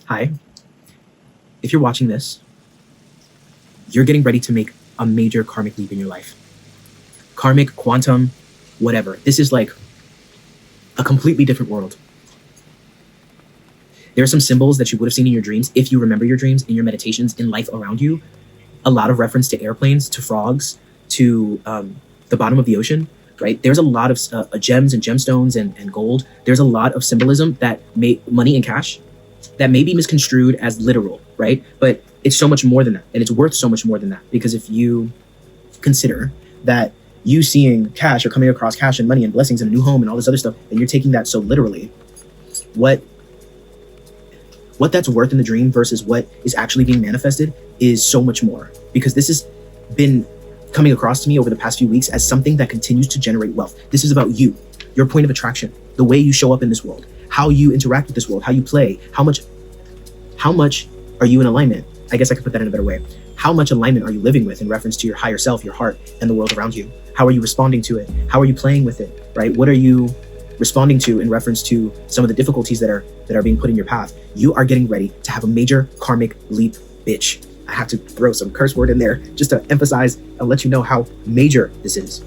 Hi. If you're watching this, you're getting ready to make a major karmic leap in your life. Karmic, quantum, whatever. This is like a completely different world. There are some symbols that you would have seen in your dreams, if you remember your dreams, in your meditations, in life around you. A lot of reference to airplanes, to frogs, to the bottom of the ocean, right? There's a lot of gems and gemstones and gold. There's a lot of symbolism that money and cash that may be misconstrued as literal, right? But it's so much more than that. And it's worth so much more than that. Because if you consider that you seeing cash or coming across cash and money and blessings and a new home and all this other stuff, and you're taking that so literally, what that's worth in the dream versus what is actually being manifested is so much more. Because this has been coming across to me over the past few weeks as something that continues to generate wealth. This is about you, your point of attraction, the way you show up in this world, how you interact with this world, how you play, how much are you in alignment? I guess I could put that in a better way. How much alignment are you living with in reference to your higher self, your heart, and the world around you? How are you responding to it? How are you playing with it, right? What are you responding to in reference to some of the difficulties that are being put in your path? You are getting ready to have a major karmic leap, bitch. I have to throw some curse word in there just to emphasize and let you know how major this is.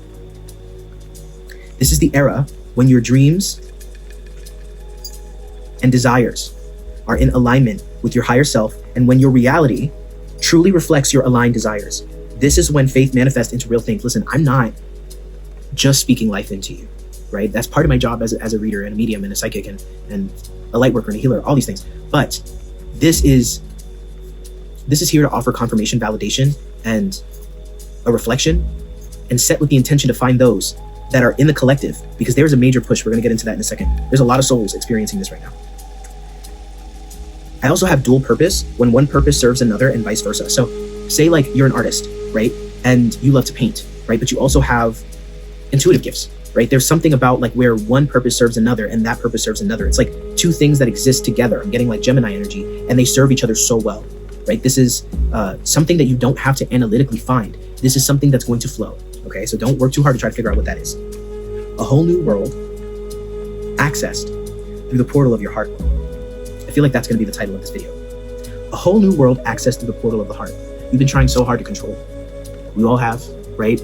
This is the era when your dreams and desires are in alignment with your higher self, and when your reality truly reflects your aligned desires. This is when faith manifests into real things. Listen, I'm not just speaking life into you, right? That's part of my job as a reader and a medium and a psychic and a light worker and a healer, all these things. But this is here to offer confirmation, validation, and a reflection, and set with the intention to find those that are in the collective, because there's a major push. We're going to get into that in a second. There's a lot of souls experiencing this right now. I also have dual purpose, when one purpose serves another and vice versa. So say like you're an artist, right? And you love to paint, right? But you also have intuitive gifts, right? There's something about like where one purpose serves another and that purpose serves another. It's like two things that exist together. I'm getting like Gemini energy, and they serve each other so well, right? This is something that you don't have to analytically find. This is something that's going to flow, okay? So don't work too hard to try to figure out what that is. A whole new world accessed through the portal of your heart. I feel like that's going to be the title of this video. A whole new world accessed through the portal of the heart. You've been trying so hard to control. We all have, right?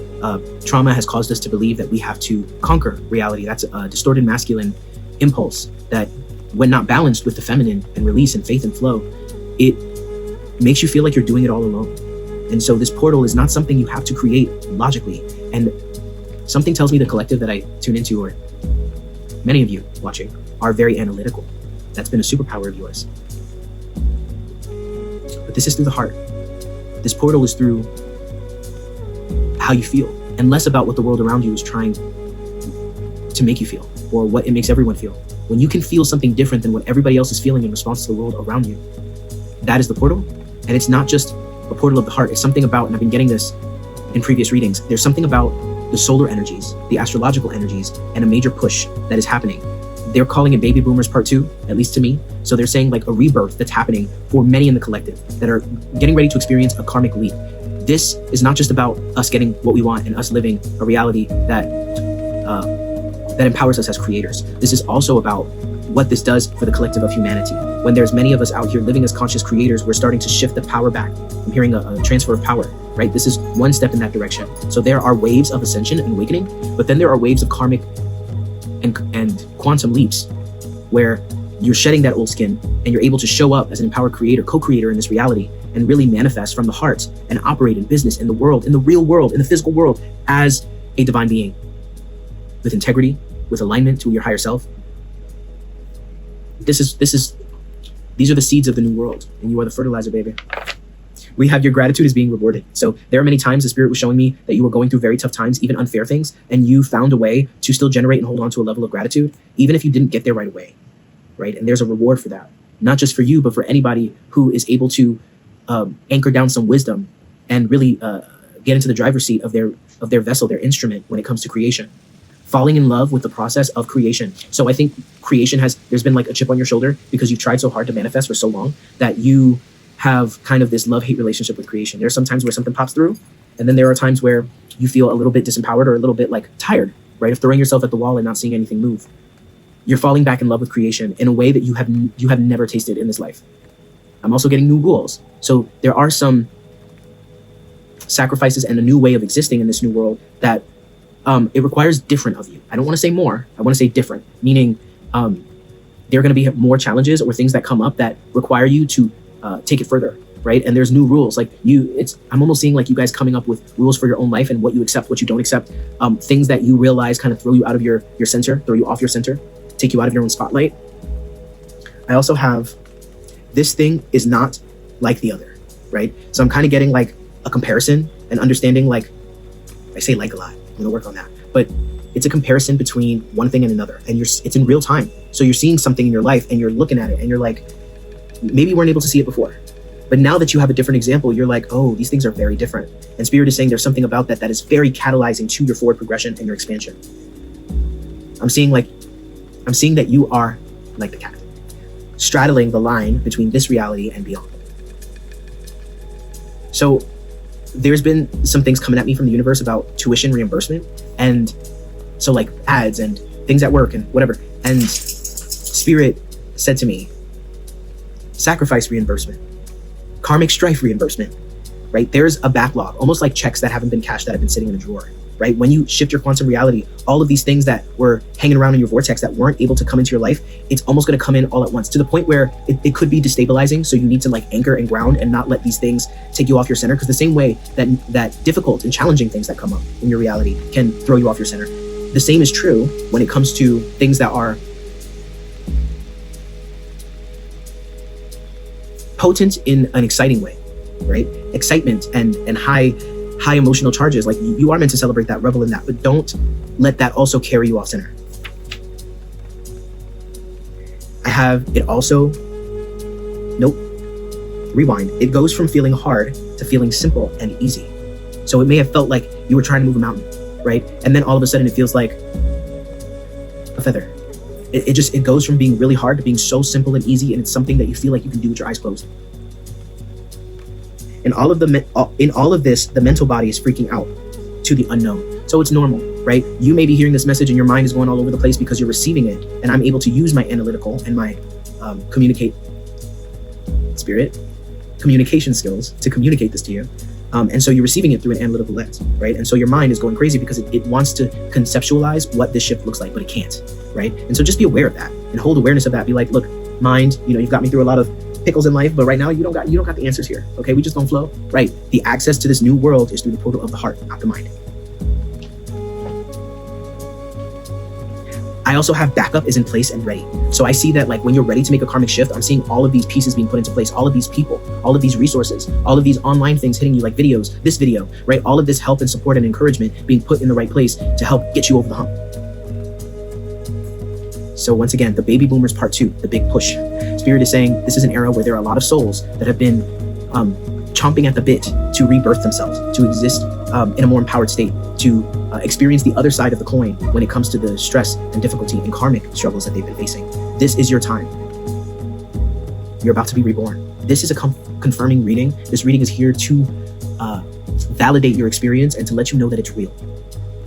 Trauma has caused us to believe that we have to conquer reality. That's a distorted masculine impulse that, when not balanced with the feminine and release and faith and flow, it makes you feel like you're doing it all alone. And so this portal is not something you have to create logically. And something tells me the collective that I tune into, or many of you watching, are very analytical. That's been a superpower of yours. But this is through the heart. This portal is through how you feel, and less about what the world around you is trying to make you feel, or what it makes everyone feel. When you can feel something different than what everybody else is feeling in response to the world around you, that is the portal. And it's not just a portal of the heart. It's something about, and I've been getting this in previous readings, there's something about the solar energies, the astrological energies, and a major push that is happening. They're calling it baby boomers part 2, at least to me. So they're saying like a rebirth that's happening for many in the collective that are getting ready to experience a karmic leap. This is not just about us getting what we want and us living a reality that empowers us as creators. This is also about what this does for the collective of humanity. When there's many of us out here living as conscious creators, we're starting to shift the power back. I'm hearing a transfer of power, right? This is one step in that direction. So there are waves of ascension and awakening, but then there are waves of karmic and quantum leaps where you're shedding that old skin and you're able to show up as an empowered creator, co-creator in this reality, and really manifest from the heart and operate in business, in the world, in the real world, in the physical world, as a divine being with integrity, with alignment to your higher self. These are the seeds of the new world, and you are the fertilizer, baby. We have your gratitude is being rewarded. So there are many times the spirit was showing me that you were going through very tough times, even unfair things, and you found a way to still generate and hold on to a level of gratitude, even if you didn't get there right away, right? And there's a reward for that, not just for you, but for anybody who is able to anchor down some wisdom and really get into the driver's seat of their vessel, their instrument when it comes to creation. Falling in love with the process of creation. So I think creation there's been like a chip on your shoulder because you've tried so hard to manifest for so long that you have kind of this love-hate relationship with creation. There are some times where something pops through, and then there are times where you feel a little bit disempowered or a little bit like tired, right? Of throwing yourself at the wall and not seeing anything move. You're falling back in love with creation in a way that you have never tasted in this life. I'm also getting new rules. So there are some sacrifices and a new way of existing in this new world that it requires different of you. I don't want to say more. I want to say different, meaning there are going to be more challenges or things that come up that require you to take it further, right? And there's new rules. Like I'm almost seeing like you guys coming up with rules for your own life and what you accept, what you don't accept. Things that you realize kind of throw you out of your center, throw you off your center, take you out of your own spotlight. I also have, this thing is not like the other, right? So I'm kind of getting like a comparison and understanding, like, I say like a lot, I'm gonna work on that, but it's a comparison between one thing and another, and it's in real time. So you're seeing something in your life and you're looking at it and you're like, maybe you weren't able to see it before, but now that you have a different example, you're like, oh, these things are very different. And Spirit is saying there's something about that is very catalyzing to your forward progression and your expansion. I'm seeing that you are like the cat, straddling the line between this reality and beyond. So there's been some things coming at me from the universe about tuition reimbursement, and so like ads and things at work and whatever. And Spirit said to me, sacrifice reimbursement, karmic strife reimbursement, right? There's a backlog, almost like checks that haven't been cashed that have been sitting in a drawer, right? When you shift your quantum reality, all of these things that were hanging around in your vortex that weren't able to come into your life, it's almost going to come in all at once, to the point where it could be destabilizing. So you need to like anchor and ground and not let these things take you off your center, because the same way that difficult and challenging things that come up in your reality can throw you off your center, the same is true when it comes to things that are potent in an exciting way, right? Excitement and high emotional charges. Like you are meant to celebrate that, revel in that, but don't let that also carry you off center. I have it also, nope, rewind. It goes from feeling hard to feeling simple and easy. So it may have felt like you were trying to move a mountain, right? And then all of a sudden it feels like a feather. It goes from being really hard to being so simple and easy, and it's something that you feel like you can do with your eyes closed. In all of this, the mental body is freaking out to the unknown. So it's normal, right? You may be hearing this message and your mind is going all over the place because you're receiving it, and I'm able to use my analytical and my communication skills to communicate this to you. And so you're receiving it through an analytical lens, right? And so your mind is going crazy because it wants to conceptualize what this shift looks like, but it can't, right? And so just be aware of that and hold awareness of that. Be like, look, mind, you've got me through a lot of pickles in life, but right now you don't got the answers here. Okay, we just don't flow, right? The access to this new world is through the portal of the heart, not the mind. I also have backup is in place and ready. So I see that like when you're ready to make a karmic shift, I'm seeing all of these pieces being put into place, all of these people, all of these resources, all of these online things hitting you like videos, this video, right? All of this help and support and encouragement being put in the right place to help get you over the hump. So once again, the baby boomers part 2, the big push. Spirit is saying this is an era where there are a lot of souls that have been chomping at the bit to rebirth themselves, to exist in a more empowered state, to experience the other side of the coin when it comes to the stress and difficulty and karmic struggles that they've been facing. This is your time. You're about to be reborn. This is a confirming reading. This reading is here to validate your experience and to let you know that it's real.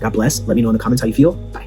God bless. Let me know in the comments how you feel. Bye.